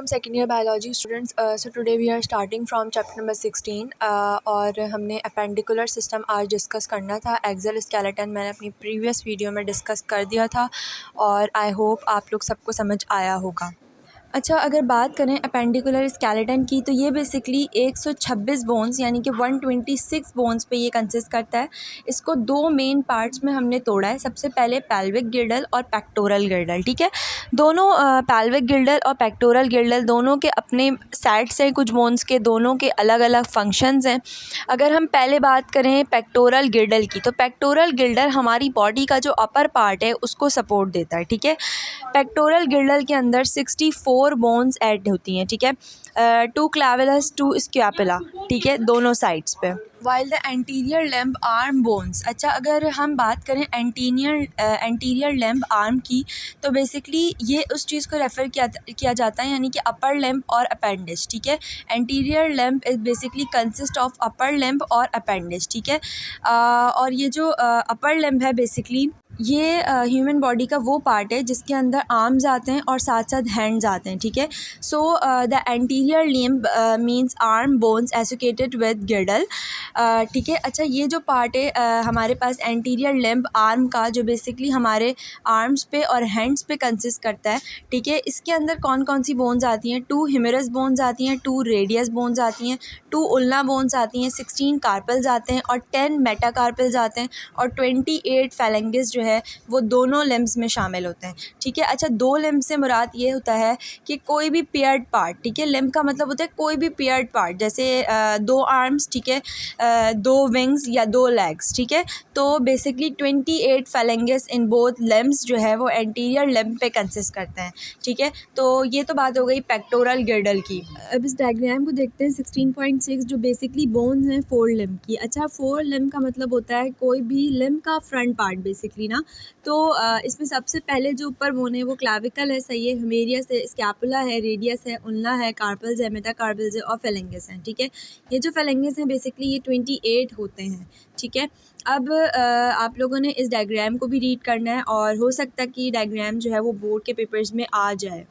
second year biology students. So today we are starting from chapter number 16 और हमने appendicular system आज discuss करना था. एक्सेल स्केलेटन मैंने अपनी प्रीवियस वीडियो में डिस्कस कर दिया था और आई होप आप लोग सबको समझ आया होगा. अच्छा, अगर बात करें अपेंडिकुलर स्केलेटन की तो ये बेसिकली 126 बोन्स यानी कि 126 बोन्स पे ये कंसिस्ट करता है. इसको दो मेन पार्ट्स में हमने तोड़ा है. सबसे पहले पेल्विक गिर्डल और पेक्टोरल गिर्डल. ठीक है, दोनों पेल्विक गिर्डल और पेक्टोरल गिर्डल दोनों के अपने सेट्स हैं कुछ बोन्स के, दोनों के अलग अलग फंक्शंस हैं. अगर हम पहले बात करें पेक्टोरल गिर्डल की तो पेक्टोरल गिर्डल हमारी बॉडी का जो अपर पार्ट है उसको सपोर्ट देता है. ठीक है, पेक्टोरल गिर्डल के अंदर 64 बोन्स ऐड होती हैं. ठीक है, 2 क्लैवियस 2 स्कैपुला. ठीक है, दोनों साइड्स पे. While the anterior limb arm bones. अच्छा, अगर हम बात करें एंटीरियर लिम्ब आर्म की तो बेसिकली ये उस चीज़ को रेफ़र किया जाता है यानी कि अपर लिम्ब और अपेंडिज. ठीक है, anterior limb is basically consist of upper limb और अपेंडिज. ठीक है, और ये जो अपर लिम्ब है बेसिकली ये ह्यूमन बॉडी का वो पार्ट है जिसके अंदर आर्म्स आते हैं और साथ साथ हैंड्स आते हैं. ठीक है, so the anterior limb means arm bones associated with गिर्डल. ठीक है, अच्छा ये जो पार्ट है हमारे पास एंटीरियर लिम्ब आर्म का जो बेसिकली हमारे आर्म्स पे और हैंड्स पे कंसिस्ट करता है. ठीक है, इसके अंदर कौन कौन सी बोन्स आती हैं? 2 ह्यूमरस बोन्स आती हैं, 2 रेडियस बोन्स आती हैं, 2 उल्ना बोन्स आती हैं, 16 कार्पल्स आते हैं और 10 मेटाकार्पल्स आते हैं और 28 फैलेंगेस जो है वो दोनों लिम्ब्स में शामिल होते हैं. ठीक है, अच्छा दो लिम्ब से मुराद ये होता है कि कोई भी पेयर्ड पार्ट. ठीक है, लिम्ब का मतलब होता है कोई भी पेयर्ड पार्ट, जैसे 2 आर्म्स. ठीक है, 2 विंग्स या 2 लेग्स. ठीक है, तो बेसिकली 28 फैलेंगेस इन बोथ लिम्ब्स जो है वो एंटीरियर लिम्ब पे कंसिस्ट करते हैं. ठीक है, तो ये तो बात हो गई पेक्टोरल गिर्डल की. अब इस डायग्राम को देखते हैं 16.6 जो बेसिकली बोन्स हैं 4 लिम्ब की. अच्छा, 4 लिम्ब का मतलब होता है कोई भी लिम्ब का फ्रंट पार्ट बेसिकली ना. तो इसमें सबसे पहले जो ऊपर बोन है वो क्लाविकल है, सही है, ह्यूमेरियस है, स्कैपुला है, रेडियस है, उल्ना है, कार्पल्स है, मेटाकार्पल्स है और फेलेंगेस हैं. ठीक है, ये जो फेलेंगेस हैं बेसिकली ये 28 होते हैं. ठीक है, अब आप लोगों ने इस डायग्राम को भी रीड करना है और हो सकता है कि डायग्राम जो है वो बोर्ड के पेपर्स में आ जाए.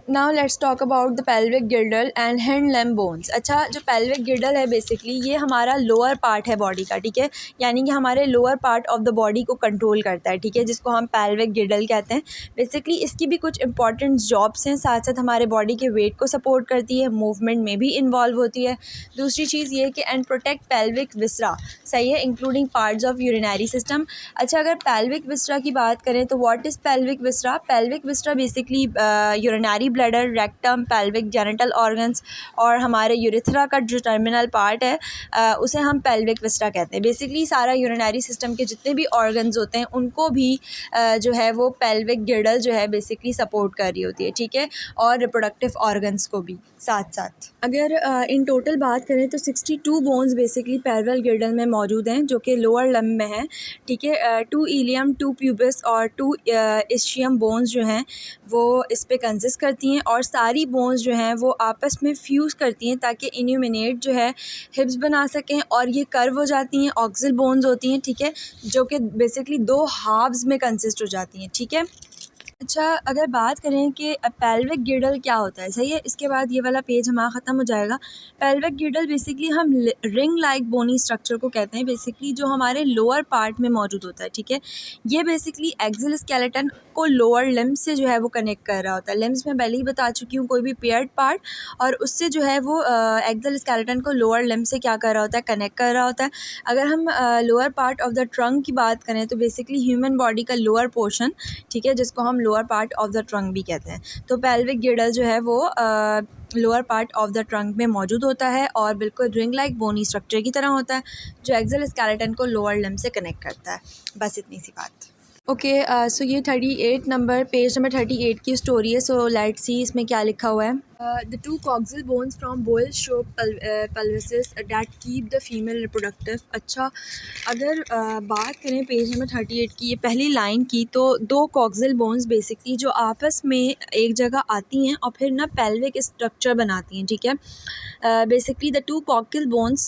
Now let's talk about the pelvic गिर्डल and hand limb bones. अच्छा, जो पेल्विक गिर्डल है बेसिकली ये हमारा लोअर पार्ट है बॉडी का. ठीक है, यानी कि हमारे lower part of the body को कंट्रोल करता है. ठीक है, जिसको हम पेल्विक गिर्डल कहते हैं. बेसिकली इसकी भी कुछ इंपॉर्टेंट जॉब्स हैं, साथ साथ हमारे बॉडी के वेट को सपोर्ट करती है, मूवमेंट में भी इन्वॉल्व होती है. दूसरी चीज़ ये कि एंड प्रोटेक्ट पेल्विक विसरा, सही है, including parts of urinary system. अच्छा, अगर पेल्विक विसरा की बात करें तो what is pelvic viscera? Pelvic viscera basically urinary bladder, rectum, pelvic genital organs और हमारे यूरेथ्रा का जो टर्मिनल पार्ट है उसे हम पेल्विक विसरा कहते हैं. बेसिकली सारा यूरिनरी सिस्टम के जितने भी ऑर्गन्स होते हैं उनको भी जो है वो पेल्विक गिर्डल जो है बेसिकली सपोर्ट कर रही होती है. ठीक है, और रिप्रोडक्टिव ऑर्गन्स को भी साथ साथ. अगर इन टोटल बात करें तो 62 बोन्स बेसिकली पेल्विक गिर्डल में मौजूद हैं जो कि लोअर लिम्ब में हैं. ठीक है, 2 इलियम, 2 प्यूबिस और 2 इस्चियम बोन्स जो हैं वो इस पे कंसिस्ट करती हैं और सारी बोन्स जो हैं वो आपस में फ्यूज़ करती हैं ताकि इन्यूमिनेट जो है हिप्स बना सकें और ये कर्व हो जाती हैं, ऑक्सिल बोन्स होती हैं. ठीक है, जो कि बेसिकली 2 हाफ्स में कंसिस्ट हो जाती हैं. ठीक है, अच्छा अगर बात करें कि पेल्विक गिर्डल क्या होता है, सही है, इसके बाद ये वाला पेज हमारा ख़त्म हो जाएगा. पेल्विक गिर्डल बेसिकली हम रिंग लाइक बोनी स्ट्रक्चर को कहते हैं बेसिकली जो हमारे लोअर पार्ट में मौजूद होता है. ठीक है, ये बेसिकली एक्सिल स्केलेटन को लोअर लिम्ब से जो है वो कनेक्ट कर रहा होता है. लिम्ब्स में पहले ही बता चुकी हूँ, कोई भी पेयर्ड पार्ट और उससे जो है वो एक्सिल स्केलेटन को लोअर लिम्ब से क्या कर रहा होता है, कनेक्ट कर रहा होता है. अगर हम lower part of the trunk की बात करें तो बेसिकली ह्यूमन बॉडी का लोअर पोर्शन, ठीक है, जिसको हम lower part of the trunk भी कहते हैं. तो पेल्विक गिर्डल जो है वो lower part of the trunk में मौजूद होता है और बिल्कुल रिंग लाइक बोनी स्ट्रक्चर की तरह होता है जो एक्सिल स्केलेटन को लोअर लिम्ब से कनेक्ट करता है. बस इतनी सी बात. ओके, सो ये 38 नंबर पेज नंबर 38 की स्टोरी है. सो लेट्स सी इसमें क्या लिखा हुआ है. The 2 coxal bones from boil show pelvises that keep the female reproductive. अच्छा, अगर बात करें पेज नंबर 38 की ये पहली लाइन की तो 2 coxal bones बेसिकली जो आपस में एक जगह आती हैं और फिर ना पेल्विक स्ट्रक्चर बनाती हैं. ठीक है, basically the 2 coxal bones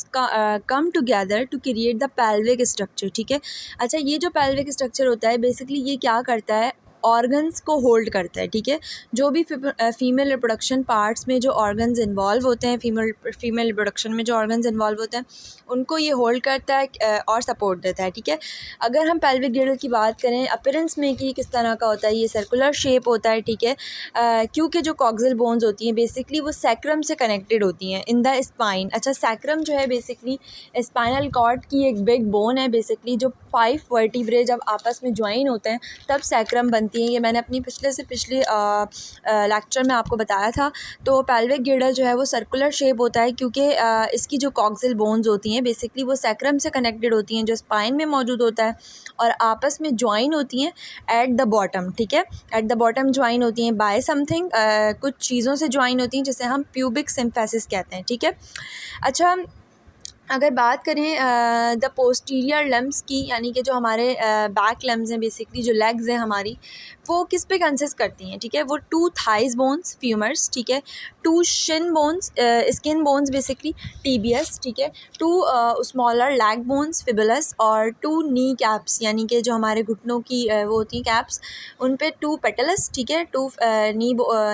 come together to create the pelvic structure. ठीक है, अच्छा ये जो पेल्विक स्ट्रक्चर होता है बेसिकली ये क्या करता है, ऑर्गन्स को होल्ड करता है, ठीक है। जो भी फीमेल रिप्रोडक्शन पार्ट्स में जो ऑर्गन्स इन्वॉल्व होते हैं, फीमेल रिप्रोडक्शन में जो ऑर्गन्स इन्वॉल्व होते हैं, उनको ये होल्ड करता है और सपोर्ट देता है, ठीक है। अगर हम पेल्विक गिrdle की बात करें अपीयरेंस में कि किस तरह का होता है, ये सर्कुलर शेप होता है, ठीक है। क्योंकि जो कॉक्सिल बोन्स होती हैं बेसिकली वो सैक्रम से कनेक्टेड होती हैं इन द स्पाइन। अच्छा, सैक्रम जो है बेसिकली स्पाइनल कॉर्ड की एक बिग बोन है बेसिकली, जो 5 वर्टिब्रे जब आपस में ज्वाइन होते हैं तब सैक्रम बनती है। ये मैंने अपनी पिछले लेक्चर में आपको बताया था। तो पेल्विक गिrdle जो है वो सर्कुलर शेप होता है क्योंकि इसकी जो कॉक्सिल बोन्स होती हैं बेसिकली वो सैक्रम से कनेक्टेड होती हैं जो स्पाइन में मौजूद होता है, और आपस में ज्वाइन होती हैं एट द बॉटम, ठीक है। एट द बॉटम ज्वाइन होती हैं बाय समथिंग, कुछ चीज़ों से ज्वाइन होती हैं जिसे हम प्यूबिक सिम्फेसिस कहते हैं, ठीक है। अच्छा, अगर बात करें द पोस्टीरियर लम्ब्स की, यानी कि जो हमारे बैक लम्ब्स हैं बेसिकली, जो लेग्स हैं हमारी, वो किस पे कंसिस्ट करती हैं, ठीक है। वो 2 थाइज बोन्स फ्यूमर्स, ठीक है, 2 shin bones skin bones basically tibias, ठीक है, 2 स्मॉलर लैग बोन्स फिबुलस, और 2 नी कैप्स, यानी कि जो हमारे घुटनों की वो होती हैं कैप्स, उन पे 2 पेटलस, ठीक है, 2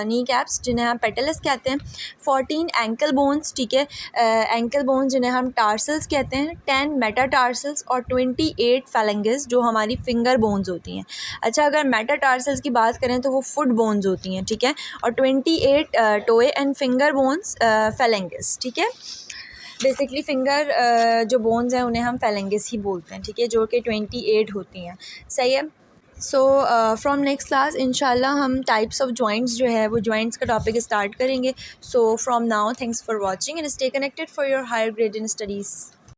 नी कैप्स जिन्हें हम पेटलस कहते हैं, 14 एंकल बोन्स, ठीक है, एंकल बोन्स जिन्हें हम टार्सल्स कहते हैं, 10 मेटाटार्सल्स और 28 फेलेंगेस जो हमारी फिंगर बोन्स होती हैं। अच्छा, अगर मेटाटार्सल्स की बात करें तो वो फुट बोन्स होती हैं, ठीक है, और 28 टोए एंड फिंगर बोन्स फेलेंगेस, ठीक है। बेसिकली फिंगर जो बोन्स हैं उन्हें हम फेलेंगेस ही बोलते हैं, ठीक है, जो कि 28 होती हैं, सही है। सो फ्रॉम नेक्स्ट क्लास इंशाल्लाह हम टाइप्स ऑफ जॉइंट्स जो है वो जॉइंट्स का टॉपिक स्टार्ट करेंगे। So from now thanks for watching and stay connected for your higher grade in studies.